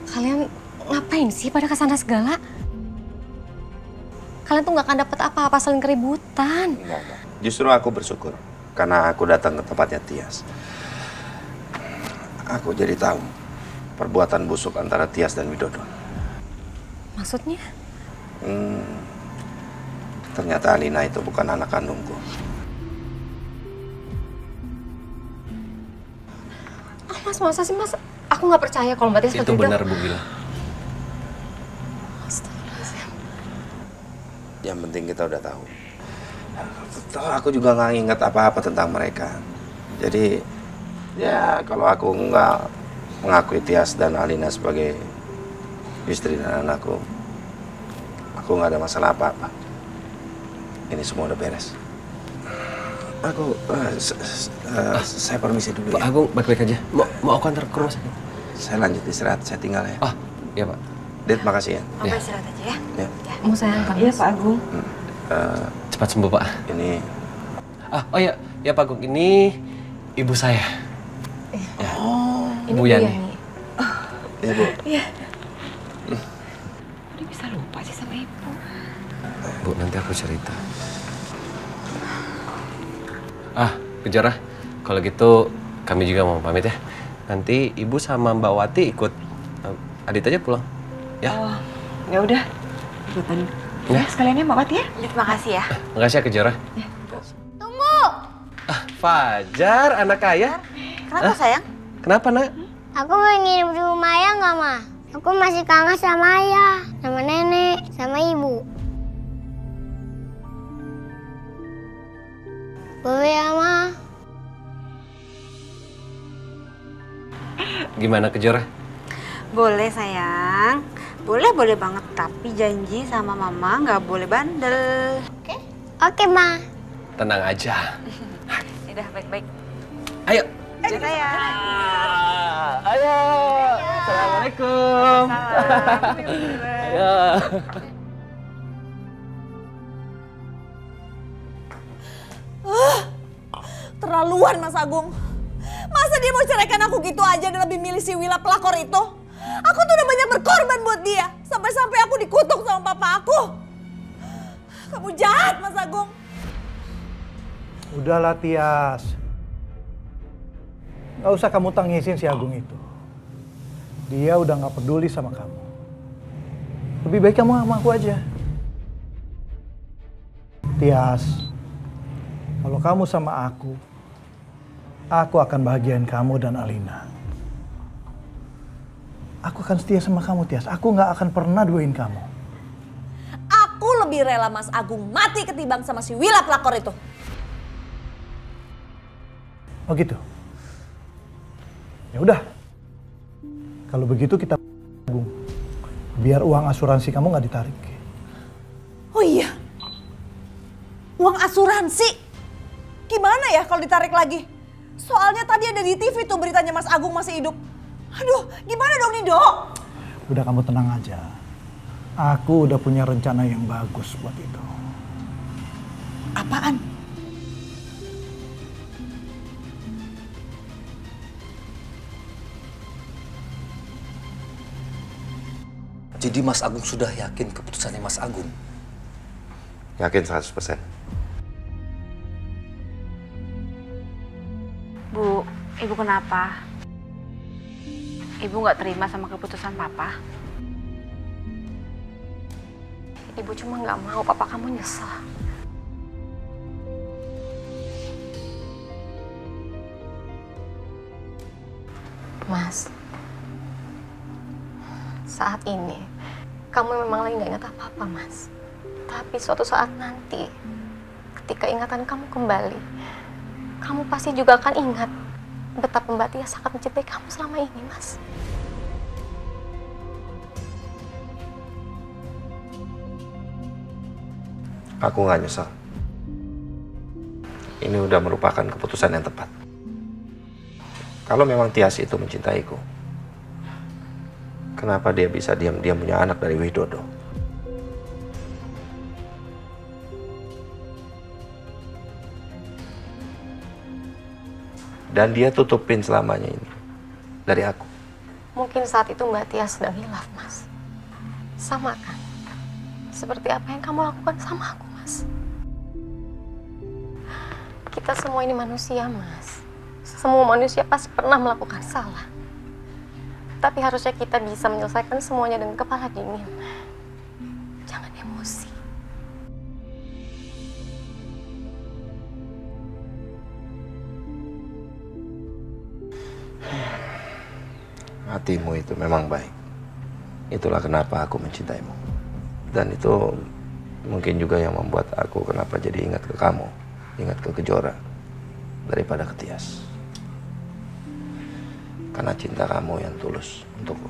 kalian ngapain sih pada kesana segala? Kalian tuh nggak akan dapet apa-apa saling keributan. Enggak. Justru aku bersyukur karena aku datang ke tempatnya Tias. Aku jadi tahu perbuatan busuk antara Tias dan Widodo. Maksudnya? Ternyata Alina itu bukan anak kandungku. Mas, masa sih, Mas? Aku nggak percaya kalau Mbak Tias Itu benar, Bu Gila. Yang penting kita udah tahu. Aku juga nggak ingat apa-apa tentang mereka. Jadi, ya kalau aku nggak mengakui Tias dan Alina sebagai istri dan anakku, aku nggak ada masalah apa-apa. Ini semua udah beres. Aku, saya permisi dulu Pak ya. Agung, baik-baik aja. Mau aku antar ke rumah sakit? Saya lanjut istirahat, saya tinggal ya. Ah, iya Pak. Dit, makasih ya. Papa istirahat aja ya. Ya. Mau saya antar? Iya, Pak Agung. Cepat sembuh, Pak. Ini. Oh ya, ya Pak Agung, ini ibu saya. Oh, ini Bu Yani. Ya, Bu. Iya. Dia bisa lupa sih sama ibu. Bu, nanti aku cerita. Kejora, kalau gitu kami juga mau pamit ya. Nanti Ibu sama Mbak Wati ikut Adit aja pulang. Ya. Oh, ya udah. Ikutan. Ya. Sekaliannya Mawat ya. Terima kasih ya. Makasih ya Kejora. Tunggu. Fajar, anak ayah. Kenapa sayang? Kenapa nak? Aku mau nginep di rumah ayah nggak, Ma? Aku masih kangen sama ayah, sama nenek, sama ibu. Boleh ya, Ma? Gimana Kejora? Boleh sayang. Boleh banget. Tapi janji sama mama nggak boleh bandel. Oke? Oke, Ma. Tenang aja. Udah baik-baik. Ayo. Ayo sayang. Ayo. Assalamualaikum. Ayo. Terlaluan Mas Agung. Masa dia mau ceraikan aku gitu aja dan lebih milih si Wila pelakor itu? Aku tuh udah banyak berkorban buat dia. Sampai-sampai aku dikutuk sama papa aku. Kamu jahat Mas Agung. Udahlah Tias. Gak usah kamu tangisin si Agung itu. Dia udah gak peduli sama kamu. Lebih baik kamu sama aku aja. Tias, kalau kamu sama aku akan bahagiain kamu dan Alina. Aku akan setia sama kamu, Tias. Aku gak akan pernah duain kamu. Aku lebih rela Mas Agung mati ketimbang sama si Wila pelakor itu. Oh gitu? Ya udah. Kalau begitu kita Agung. Biar uang asuransi kamu gak ditarik. Oh iya. Uang asuransi? Gimana ya kalau ditarik lagi? Soalnya tadi ada di TV tuh beritanya Mas Agung masih hidup. Aduh, gimana dong nih, Dok? Udah kamu tenang aja. Aku udah punya rencana yang bagus buat itu. Apaan? Jadi Mas Agung sudah yakin keputusannya Mas Agung? Yakin 100%. Bu, Ibu kenapa? Ibu nggak terima sama keputusan Papa? Ibu cuma nggak mau papa kamu nyesel. Mas, saat ini kamu memang lagi nggak ingat apa-apa, Mas. Tapi suatu saat nanti, ketika ingatan kamu kembali, kamu pasti juga akan ingat betapa Mbak Tia sangat mencintai kamu selama ini, Mas. Aku nggak nyesal. Ini udah merupakan keputusan yang tepat. Kalau memang Tias itu mencintaiku, kenapa dia bisa diam-diam punya anak dari Widodo? Dan dia tutupin selamanya ini dari aku. Mungkin saat itu Mbak Tia sedang hilaf, Mas. Sama kan? Seperti apa yang kamu lakukan sama aku, Mas. Kita semua ini manusia, Mas. Semua manusia pasti pernah melakukan salah. Tapi harusnya kita bisa menyelesaikan semuanya dengan kepala dingin. Jangan emosi. Hatimu itu memang baik. Itulah kenapa aku mencintaimu. Dan itu mungkin juga yang membuat aku kenapa jadi ingat ke kamu, ingat ke Kejora daripada ke Tias. Karena cinta kamu yang tulus untukku.